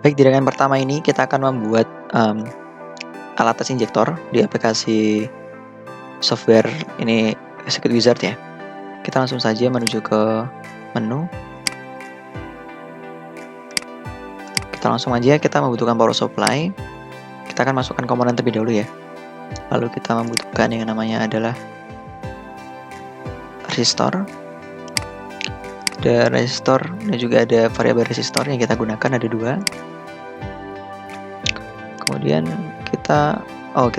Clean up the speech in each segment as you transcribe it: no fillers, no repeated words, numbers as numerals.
Baik, di rangkaian pertama ini kita akan membuat alat tes injektor di aplikasi software ini Circuit Wizard ya. Kita langsung saja menuju ke menu. Kita langsung aja, kita membutuhkan power supply. Kita akan masukkan komponen terlebih dahulu ya. Lalu kita membutuhkan yang namanya adalah resistor. Ada resistor dan juga ada variabel resistor yang kita gunakan, ada 2. Kemudian kita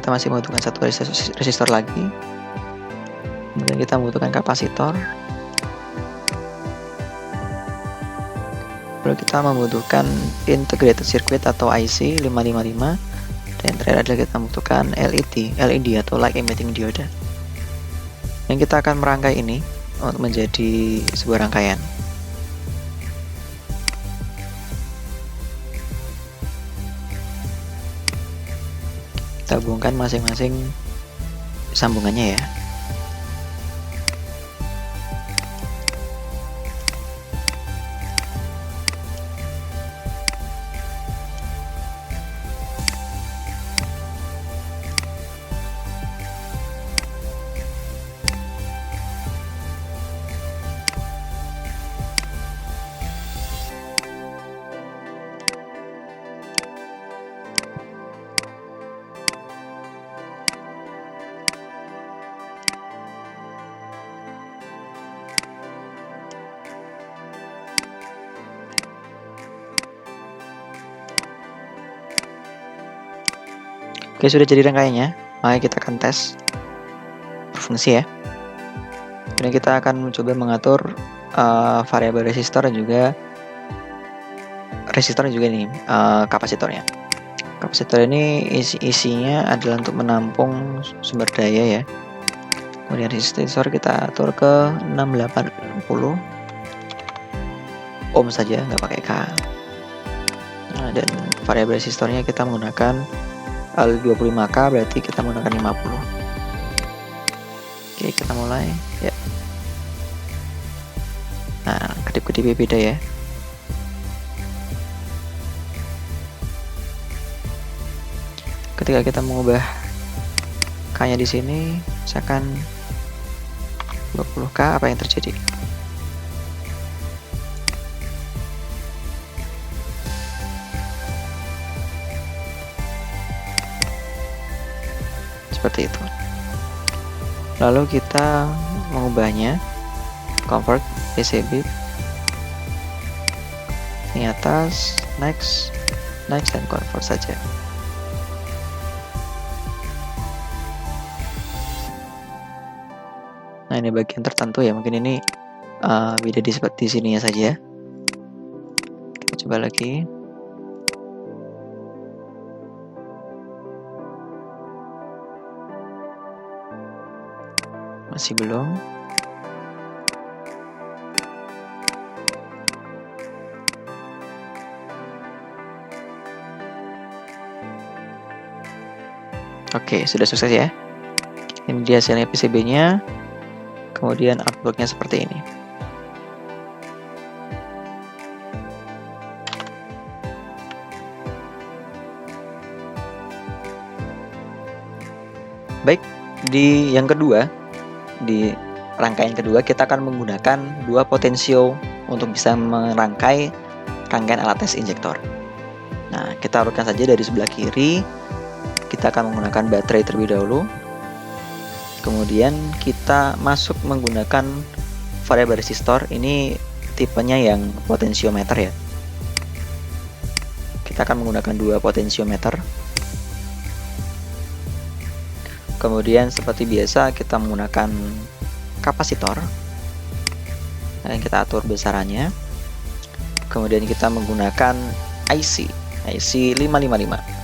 masih membutuhkan 1 resistor lagi. Kemudian kita membutuhkan kapasitor. Lalu kita membutuhkan integrated circuit atau IC 555. Dan terakhir adalah kita membutuhkan LED atau light emitting diode. Yang kita akan merangkai ini untuk menjadi sebuah rangkaian. Kita hubungkan masing-masing sambungannya ya. Oke, sudah jadi rangkaiannya. Mari kita akan tes berfungsi ya. Kemudian kita akan mencoba mengatur variabel resistor dan juga ini kapasitornya. Kapasitor ini isinya adalah untuk menampung sumber daya ya. Kemudian resistor kita atur ke 680 ohm saja, nggak pakai K. Nah, dan variabel resistornya kita menggunakan 25K, berarti kita menggunakan 50. Oke, kita mulai ya. Nah, kedip-kedipnya beda ya. Ketika kita mengubah K-nya di sini, misalkan 20K, apa yang terjadi? Seperti itu. Lalu kita mengubahnya, convert PCB ini atas, next dan convert saja. Nah, ini bagian tertentu ya, mungkin ini beda di sininya saja. Kita coba lagi. Masih belum. Oke, sudah sukses ya. Ini dia hasilnya PCB-nya. Kemudian output-nya seperti ini. Baik, di yang kedua, di rangkaian kedua kita akan menggunakan 2 potensio untuk bisa merangkai rangkaian alat tes injektor. Nah, kita urutkan saja dari sebelah kiri. Kita akan menggunakan baterai terlebih dahulu. Kemudian kita masuk menggunakan variabel resistor. Ini tipenya yang potensiometer ya. Kita akan menggunakan 2 potensiometer. Kemudian seperti biasa kita menggunakan kapasitor. Dan kita atur besarannya. Kemudian kita menggunakan IC 555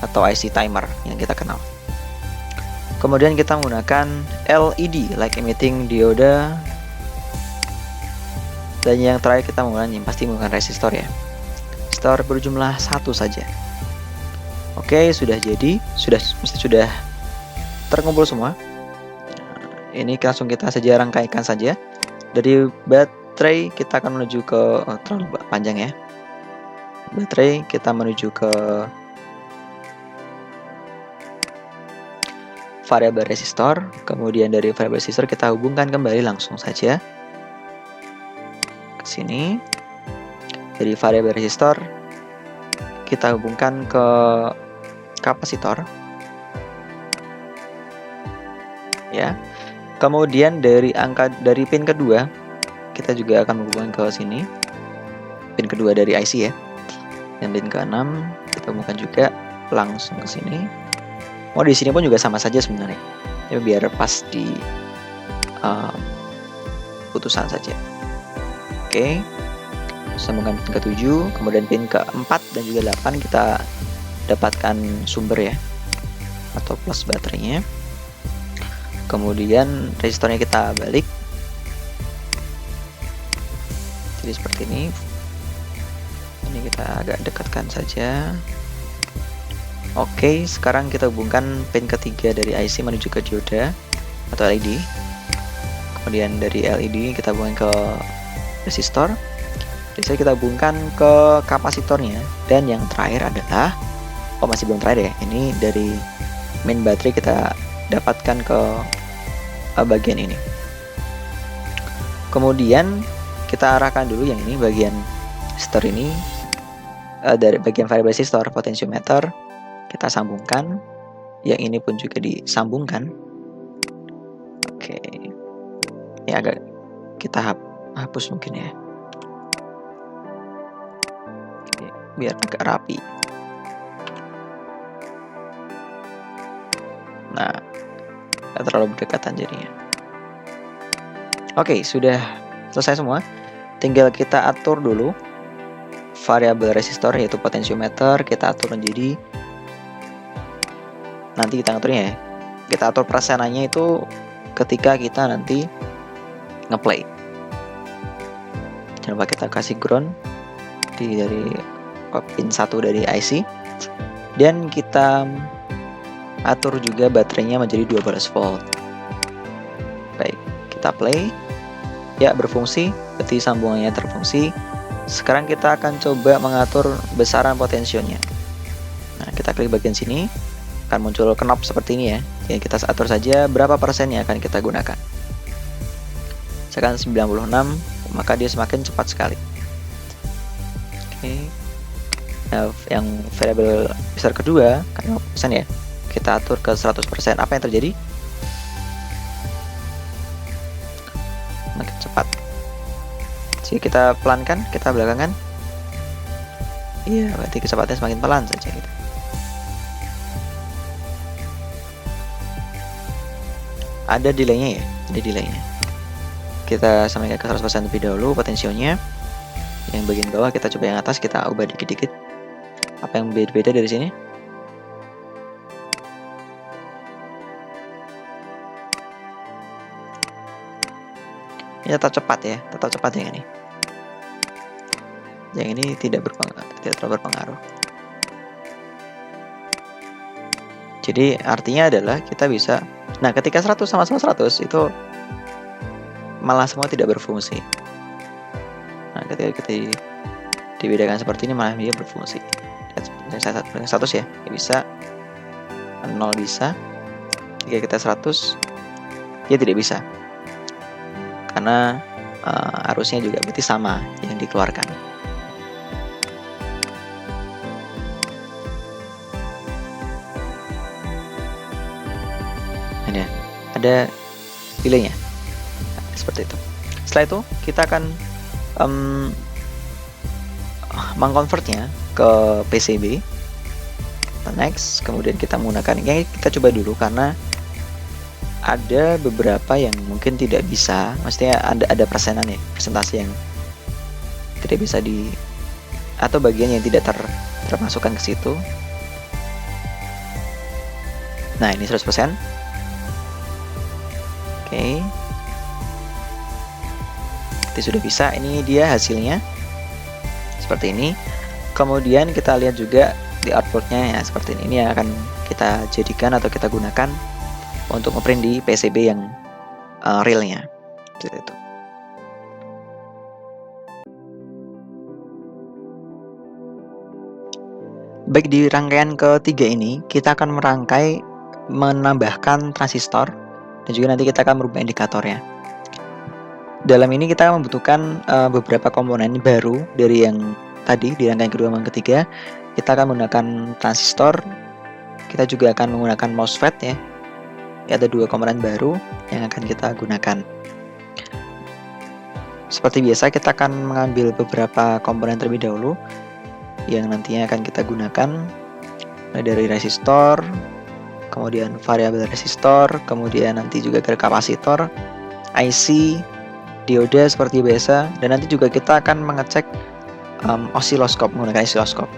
atau IC timer yang kita kenal. Kemudian kita menggunakan LED, light emitting diode. Dan yang terakhir kita menggunakan resistor ya. Resistor berjumlah 1 saja. Oke, sudah jadi, sudah terkumpul semua. Ini langsung kita saja rangkaikan saja. Dari baterai kita akan menuju ke terlalu panjang ya. baterai, kita menuju ke variabel resistor. Kemudian dari variabel resistor kita hubungkan kembali langsung saja ke sini. Dari variabel resistor kita hubungkan ke kapasitor. Ya. Kemudian dari pin kedua kita juga akan menghubungkan ke sini. Pin kedua dari IC ya. Dan pin ke-6 kita hubungkan juga langsung ke sini. Di sini pun juga sama saja sebenarnya. Ya, biar pas di putusan saja. Oke. Sambungkan pin ke-7, kemudian pin ke-4 dan juga 8 kita dapatkan sumber ya, atau plus baterainya. Kemudian resistornya kita balik. Jadi seperti ini. Ini kita agak dekatkan saja. Oke, sekarang kita hubungkan pin ketiga dari IC menuju ke dioda atau LED. Kemudian dari LED kita hubungkan ke resistor. Resistor kita hubungkan ke kapasitornya. Dan yang terakhir adalah, masih belum terakhir ya, ini dari main baterai kita dapatkan ke bagian ini. Kemudian kita arahkan dulu yang ini, bagian resistor ini, dari bagian variabel resistor potensiometer kita sambungkan. Yang ini pun juga disambungkan. Oke, ini agak kita hapus mungkin ya. Oke, biar agak rapi. Nah, tidak terlalu berdekatan jadinya. Oke, sudah selesai semua. Tinggal kita atur dulu variabel resistor yaitu potensiometer, kita atur menjadi, nanti kita aturnya ya. Kita atur persenannya itu ketika kita nanti ngeplay. Jangan lupa kita kasih ground dari pin 1 dari IC. Dan kita atur juga baterainya menjadi 12 volt. Baik, kita play. Ya, berfungsi, berarti sambungannya terfungsi. Sekarang kita akan coba mengatur besaran potensionya. Nah, kita klik bagian sini, akan muncul knob seperti ini ya. Jadi kita atur saja berapa persen yang akan kita gunakan. Misalkan 96, maka dia semakin cepat sekali. Oke. Nah, yang variabel besar kedua, kan 50% ya. Kita atur ke 100%. Apa yang terjadi? Makin cepat. Jadi kita pelankan, kita belakangkan. Iya, berarti kecepatannya semakin pelan saja gitu. Ada delaynya ya, ada delaynya. Kita samakan ke 100% lebih dahulu potensionya. Yang bagian bawah kita coba yang atas, kita ubah dikit-dikit. Apa yang beda-beda dari sini? Ini tetap cepat ya, tetap cepat yang ini. Yang ini tidak terlalu berpengaruh. Jadi artinya adalah kita bisa, nah ketika 100 sama 100 itu malah semua tidak berfungsi. Nah ketika kita dibedakan seperti ini malah dia berfungsi. Yang 100 ya, bisa 0 bisa. Jika kita 100 dia tidak bisa. Karena arusnya juga berarti sama yang dikeluarkan. Ada delaynya seperti itu. Setelah itu kita akan mengkonvertnya ke PCB. Next, kemudian kita menggunakan ini, kita coba dulu karena ada beberapa yang mungkin tidak bisa, maksudnya ada persenan ya, persentase yang tidak bisa atau bagian yang tidak termasukkan ke situ. Nah, ini 100%. Oke. Jadi sudah bisa, ini dia hasilnya. Seperti ini. Kemudian kita lihat juga di outputnya ya, seperti ini. Ini yang akan kita jadikan atau kita gunakan untuk ngeprint di PCB yang realnya. Seperti itu. Baik, di rangkaian ketiga ini kita akan menambahkan transistor dan juga nanti kita akan merubah indikatornya. Dalam ini kita membutuhkan beberapa komponen baru dari yang tadi di rangkaian kedua dan ketiga. Kita akan menggunakan transistor, kita juga akan menggunakan MOSFET ya. Ada dua komponen baru yang akan kita gunakan. Seperti biasa kita akan mengambil beberapa komponen terlebih dahulu yang nantinya akan kita gunakan, dari resistor, kemudian variabel resistor, kemudian nanti juga ke kapasitor, IC, dioda seperti biasa, dan nanti juga kita akan mengecek osiloskop, menggunakan osiloskop.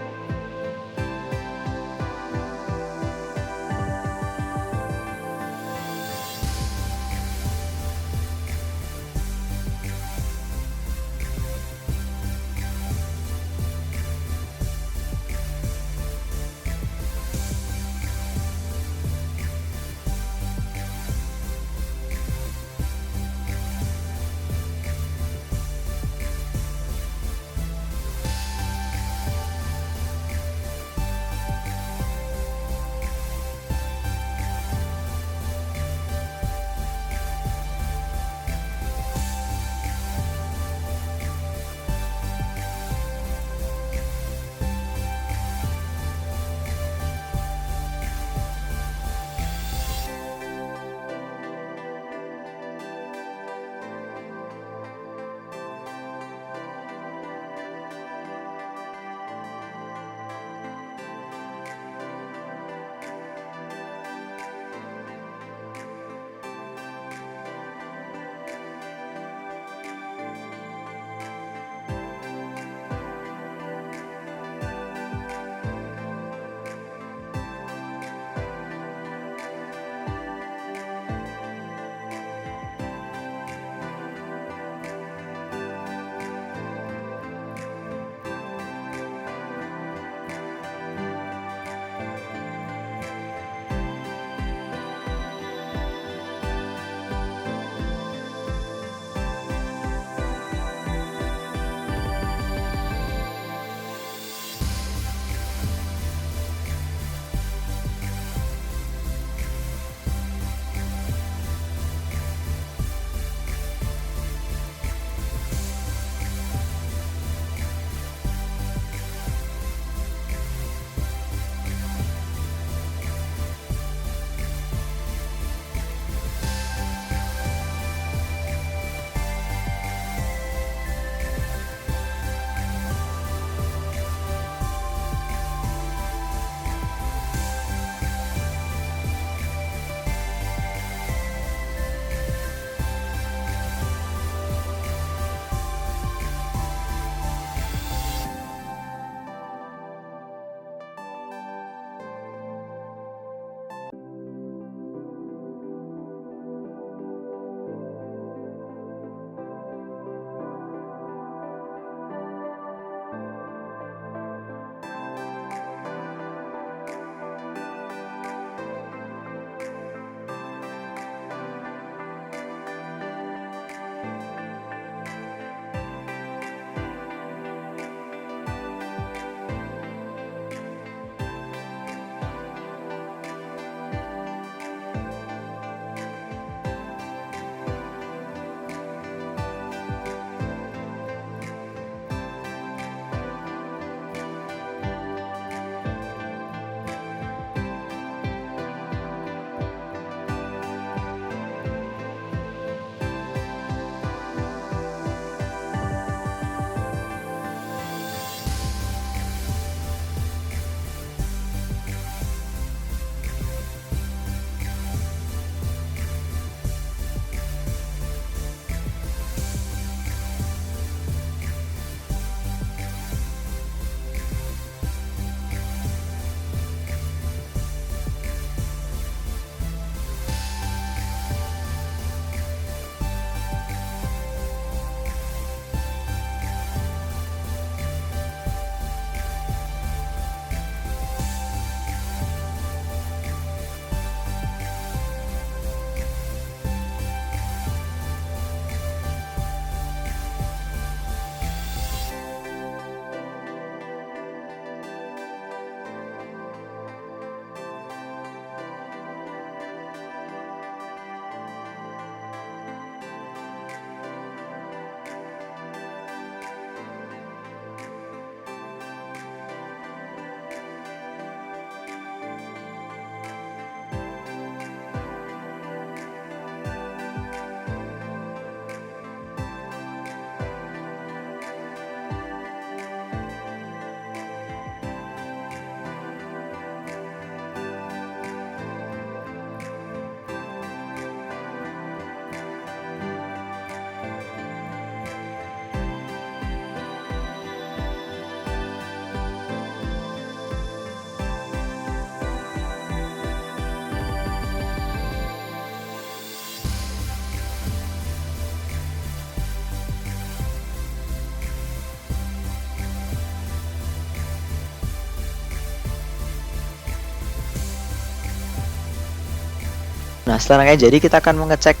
Nah, setelah rangkaian jadi kita akan mengecek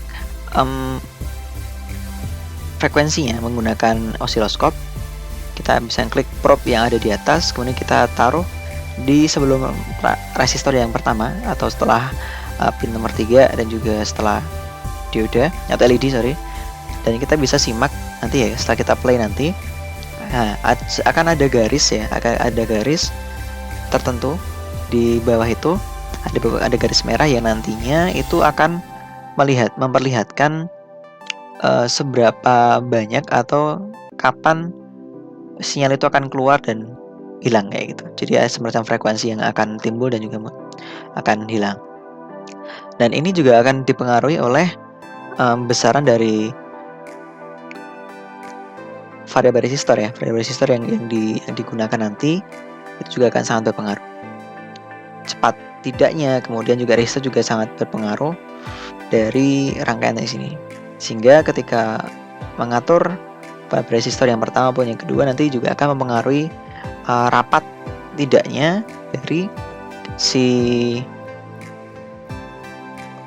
frekuensinya menggunakan osiloskop. Kita bisa klik probe yang ada di atas, kemudian kita taruh di sebelum resistor yang pertama atau setelah pin nomor 3 dan juga setelah dioda atau LED dan kita bisa simak nanti ya setelah kita play nanti. Nah, akan ada garis ya, akan ada garis tertentu di bawah itu, ada garis merah yang nantinya itu akan memperlihatkan seberapa banyak atau kapan sinyal itu akan keluar dan hilang kayak gitu. Jadi ada semacam frekuensi yang akan timbul dan juga akan hilang. Dan ini juga akan dipengaruhi oleh besaran dari variabel resistor ya. Variabel resistor yang digunakan nanti itu juga akan sangat berpengaruh. Cepat tidaknya, kemudian juga resistor juga sangat berpengaruh dari rangkaian di sini. Sehingga ketika mengatur variabel resistor yang pertama maupun yang kedua nanti juga akan mempengaruhi rapat tidaknya dari si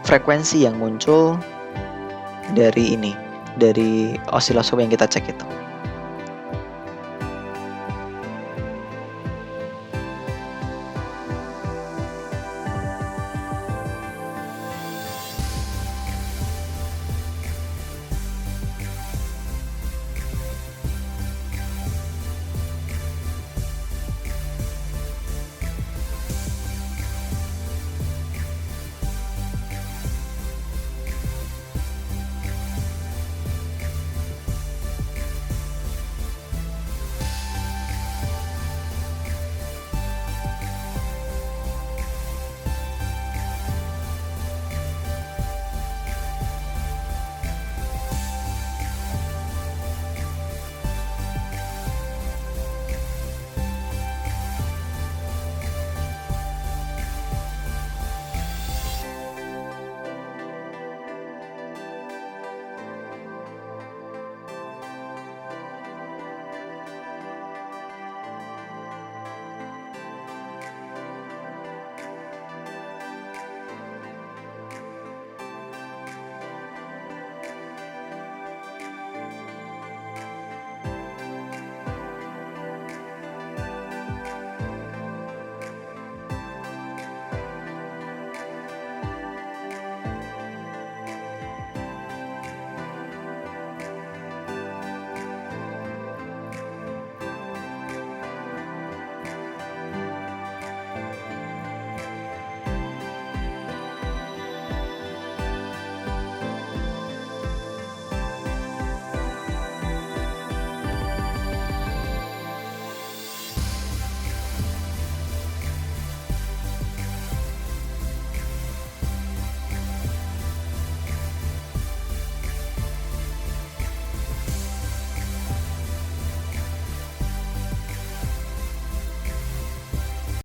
frekuensi yang muncul dari osiloskop yang kita cek itu.